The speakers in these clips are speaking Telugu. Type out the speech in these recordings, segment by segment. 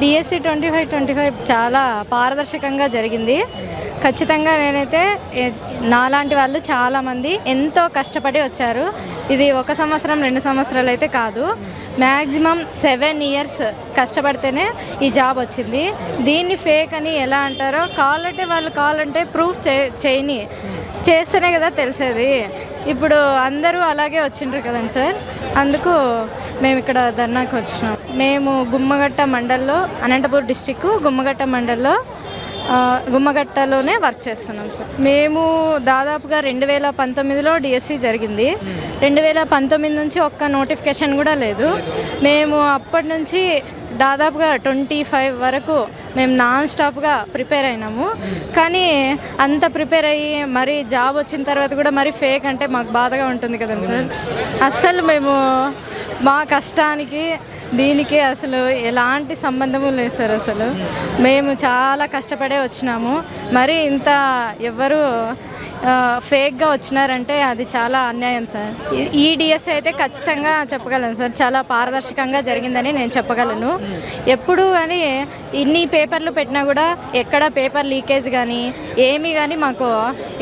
డిఎస్సి 25 చాలా పారదర్శకంగా జరిగింది. ఖచ్చితంగా నేనైతే నాలాంటి వాళ్ళు చాలామంది ఎంతో కష్టపడి వచ్చారు. ఇది 1 సంవత్సరం 2 సంవత్సరాలు అయితే కాదు, మ్యాక్సిమం 7 ఇయర్స్ కష్టపడితేనే ఈ జాబ్ వచ్చింది. దీన్ని ఫేక్ అని ఎలా అంటారో, కావాలంటే ప్రూఫ్ చేయని చేస్తేనే కదా తెలిసేది. ఇప్పుడు అందరూ అలాగే వచ్చిండ్రు కదండి సార్, అందుకు మేము ఇక్కడ ధర్నాకి వచ్చినాం. మేము గుమ్మగట్ట మండల్లో, అనంతపూర్ డిస్టిక్ గుమ్మగట్ట మండల్లో గుమ్మగట్టలోనే వర్క్ చేస్తున్నాం సార్. మేము దాదాపుగా 2019లో డిఎస్సి జరిగింది. 2019 నుంచి ఒక్క నోటిఫికేషన్ కూడా లేదు. మేము అప్పటి నుంచి దాదాపుగా 25 వరకు మేము నాన్ స్టాప్గా ప్రిపేర్ అయినాము. కానీ అంత ప్రిపేర్ అయ్యి మరి జాబ్ వచ్చిన తర్వాత కూడా మరి ఫేక్ అంటే మాకు బాధగా ఉంటుంది కదండి సార్. అస్సలు మేము మా కష్టానికి దీనికి అసలు ఎలాంటి సంబంధము లేదు సార్. అసలు మేము చాలా కష్టపడే వచ్చినాము. మరి ఇంత ఎవరు ఫేక్గా వచ్చినారంటే అది చాలా అన్యాయం సార్. ఈ డిఎస్సి అయితే ఖచ్చితంగా చెప్పగలను సార్, చాలా పారదర్శకంగా జరిగిందని నేను చెప్పగలను. ఎప్పుడు అని ఇన్ని పేపర్లు పెట్టినా కూడా ఎక్కడ పేపర్ లీకేజ్ కానీ ఏమీ కానీ మాకు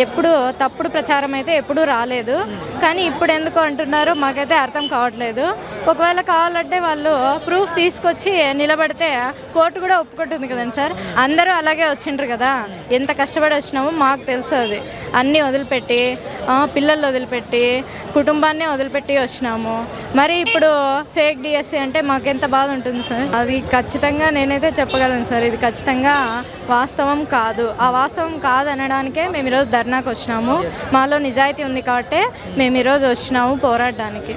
ఎప్పుడు తప్పుడు ప్రచారం అయితే ఎప్పుడూ రాలేదు. కానీ ఇప్పుడు ఎందుకు అంటున్నారో మాకైతే అర్థం కావట్లేదు. ఒకవేళ కావాలంటే వాళ్ళు ప్రూఫ్ తీసుకొచ్చి నిలబడితే కోర్టు కూడా ఒప్పుకుంటుంది కదండి సార్. అందరూ అలాగే వచ్చిండ్రు కదా, ఎంత కష్టపడి వచ్చినామో మాకు తెలుసు. అది అన్నీ వదిలిపెట్టి, పిల్లలు వదిలిపెట్టి, కుటుంబాన్ని వదిలిపెట్టి వచ్చినాము. మరి ఇప్పుడు ఫేక్ డిఎస్సి అంటే మాకు ఎంత బాధ ఉంటుంది సార్. అది ఖచ్చితంగా నేనైతే చెప్పగలను సార్, ఇది ఖచ్చితంగా వాస్తవం కాదు. ఆ వాస్తవం కాదు అనడానికే మేము ఈరోజు ధర్నాకు వచ్చినాము. మాలో నిజాయితీ ఉంది కాబట్టి మేము ఈరోజు వచ్చినాము పోరాడడానికి.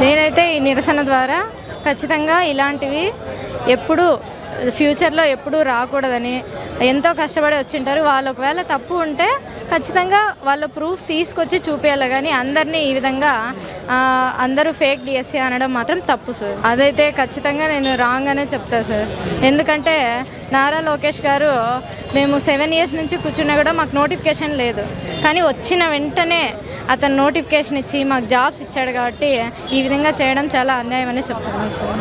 నేనైతే ఈ నిరసన ద్వారా ఖచ్చితంగా ఇలాంటివి ఎప్పుడు ఫ్యూచర్లో ఎప్పుడూ రాకూడదని, ఎంతో కష్టపడి వచ్చింటారు వాళ్ళు. ఒకవేళ తప్పు ఉంటే ఖచ్చితంగా వాళ్ళ ప్రూఫ్ తీసుకొచ్చి చూపించాలి. కానీ అందరినీ ఈ విధంగా అందరూ ఫేక్ డిఎస్సి అనడం మాత్రం తప్పు సార్. అదైతే ఖచ్చితంగా నేను రాంగ్ అనే చెప్తాను సార్. ఎందుకంటే నారా లోకేష్ గారు మేము 7 ఇయర్స్ నుంచి కూర్చున్నా కూడా మాకు నోటిఫికేషన్ లేదు. కానీ వచ్చిన వెంటనే అతను నోటిఫికేషన్ ఇచ్చి మాకు జాబ్స్ ఇచ్చాడు కాబట్టి ఈ విధంగా చేయడం చాలా అన్యాయం అని చెప్తున్నాను సార్.